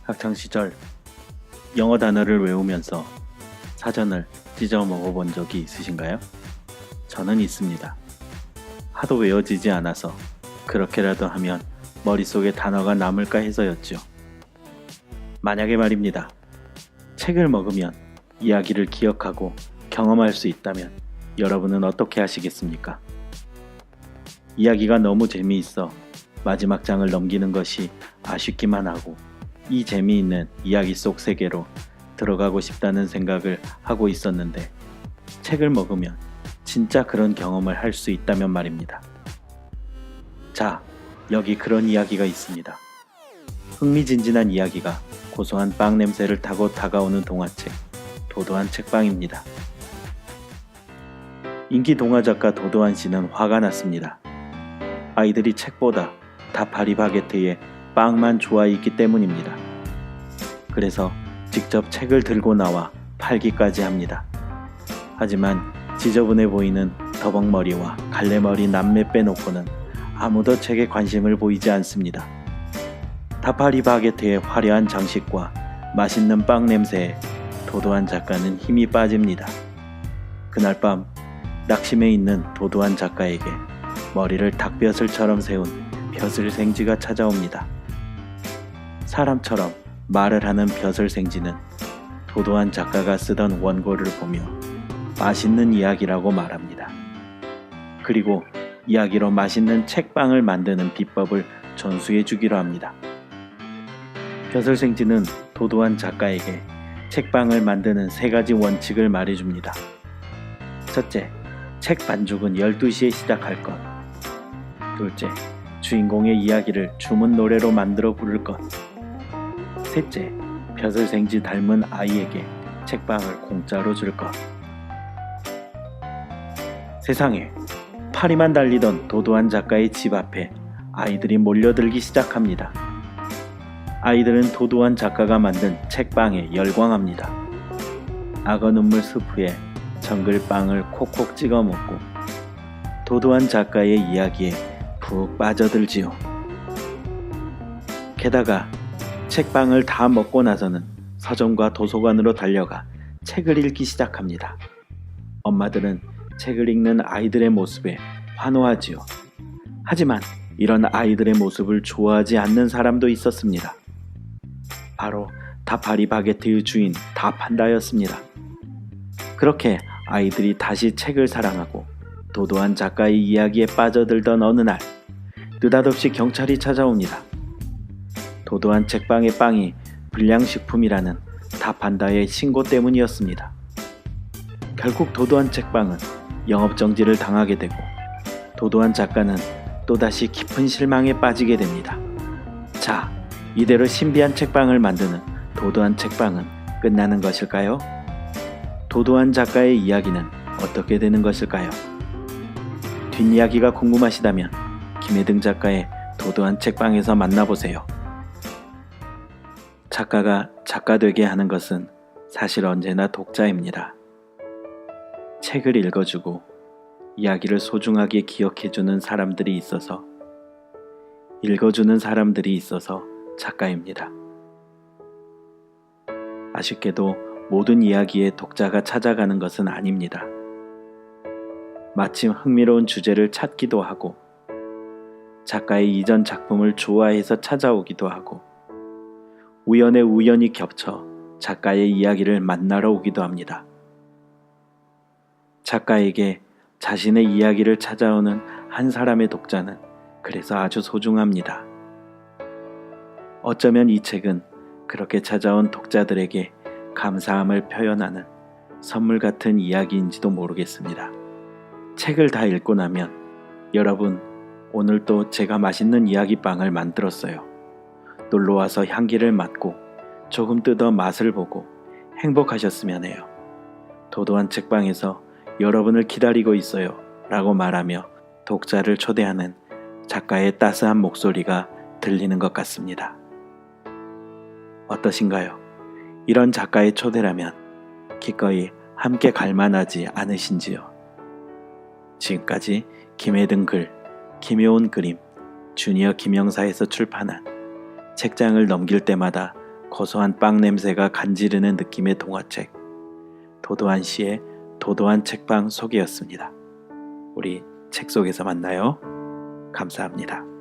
학창시절 영어 단어를 외우면서 사전을 찢어 먹어본 적이 있으신가요? 저는 있습니다. 하도 외워지지 않아서 그렇게라도 하면 머릿속에 단어가 남을까 해서였죠. 만약에 말입니다. 책을 먹으면 이야기를 기억하고 경험할 수 있다면 여러분은 어떻게 하시겠습니까? 이야기가 너무 재미있어 마지막 장을 넘기는 것이 아쉽기만 하고 이 재미있는 이야기 속 세계로 들어가고 싶다는 생각을 하고 있었는데 책을 먹으면 진짜 그런 경험을 할 수 있다면 말입니다. 자, 여기 그런 이야기가 있습니다. 흥미진진한 이야기가 고소한 빵 냄새를 타고 다가오는 동화책, 도도한 책방입니다. 인기 동화작가 도도한 씨는 화가 났습니다. 아이들이 책보다 다파리 바게트에 빵만 좋아했기 때문입니다. 그래서 직접 책을 들고 나와 팔기까지 합니다. 하지만 지저분해 보이는 더벅머리와 갈래머리 남매 빼놓고는 아무도 책에 관심을 보이지 않습니다. 다파리 바게트의 화려한 장식과 맛있는 빵 냄새에 도도한 작가는 힘이 빠집니다. 그날 밤 낙심해 있는 도도한 작가에게 머리를 닭벼슬처럼 세운 벼슬생쥐가 찾아옵니다. 사람처럼 말을 하는 벼슬생쥐는 도도한 작가가 쓰던 원고를 보며 맛있는 이야기라고 말합니다. 그리고 이야기로 맛있는 책빵을 만드는 비법을 전수해 주기로 합니다. 벼슬생쥐는 도도한 작가에게 책빵을 만드는 3가지 원칙을 말해줍니다. 첫째, 책 반죽은 12시에 시작할 것. 둘째, 주인공의 이야기를 주문 노래로 만들어 부를 것. 셋째, 벼슬생쥐 닮은 아이에게 책빵을 공짜로 줄 것. 세상에, 파리만 달리던 도도한 작가의 집 앞에 아이들이 몰려들기 시작합니다. 아이들은 도도한 작가가 만든 책빵에 열광합니다. 악어 눈물 스프에 정글빵을 콕콕 찍어 먹고 도도한 작가의 이야기에 푹 빠져들지요. 게다가 책빵을 다 먹고 나서는 서점과 도서관으로 달려가 책을 읽기 시작합니다. 엄마들은 책을 읽는 아이들의 모습에 환호하지요. 하지만 이런 아이들의 모습을 좋아하지 않는 사람도 있었습니다. 바로 다파리 바게트의 주인 다판다였습니다. 그렇게 아이들이 다시 책을 사랑하고 도도한 작가의 이야기에 빠져들던 어느 날 느닷없이 경찰이 찾아옵니다. 도도한 책방의 빵이 불량식품이라는 다판다의 신고 때문이었습니다. 결국 도도한 책방은 영업정지를 당하게 되고 도도한 작가는 또다시 깊은 실망에 빠지게 됩니다. 자, 이대로 신비한 책방을 만드는 도도한 책방은 끝나는 것일까요? 도도한 작가의 이야기는 어떻게 되는 것일까요? 뒷이야기가 궁금하시다면 김혜등 작가의 도도한 책방에서 만나보세요. 작가가 작가 되게 하는 것은 사실 언제나 독자입니다. 책을 읽어주고 이야기를 소중하게 기억해주는 사람들이 있어서, 읽어주는 사람들이 있어서 작가입니다. 아쉽게도 모든 이야기에 독자가 찾아가는 것은 아닙니다. 마침 흥미로운 주제를 찾기도 하고 작가의 이전 작품을 좋아해서 찾아오기도 하고 우연에 우연히 겹쳐 작가의 이야기를 만나러 오기도 합니다. 작가에게 자신의 이야기를 찾아오는 한 사람의 독자는 그래서 아주 소중합니다. 어쩌면 이 책은 그렇게 찾아온 독자들에게 감사함을 표현하는 선물 같은 이야기인지도 모르겠습니다. 책을 다 읽고 나면 여러분, 오늘 또 제가 맛있는 이야기빵을 만들었어요. 놀러와서 향기를 맡고 조금 뜯어 맛을 보고 행복하셨으면 해요. 도도한 책방에서 여러분을 기다리고 있어요 라고 말하며 독자를 초대하는 작가의 따스한 목소리가 들리는 것 같습니다. 어떠신가요? 이런 작가의 초대라면 기꺼이 함께 갈만하지 않으신지요? 지금까지 김혜등 글, 김효은 그림, 주니어 김영사에서 출판한 책장을 넘길 때마다 고소한 빵 냄새가 간지르는 느낌의 동화책. 도도한 시의 도도한 책방 소개였습니다. 우리 책 속에서 만나요. 감사합니다.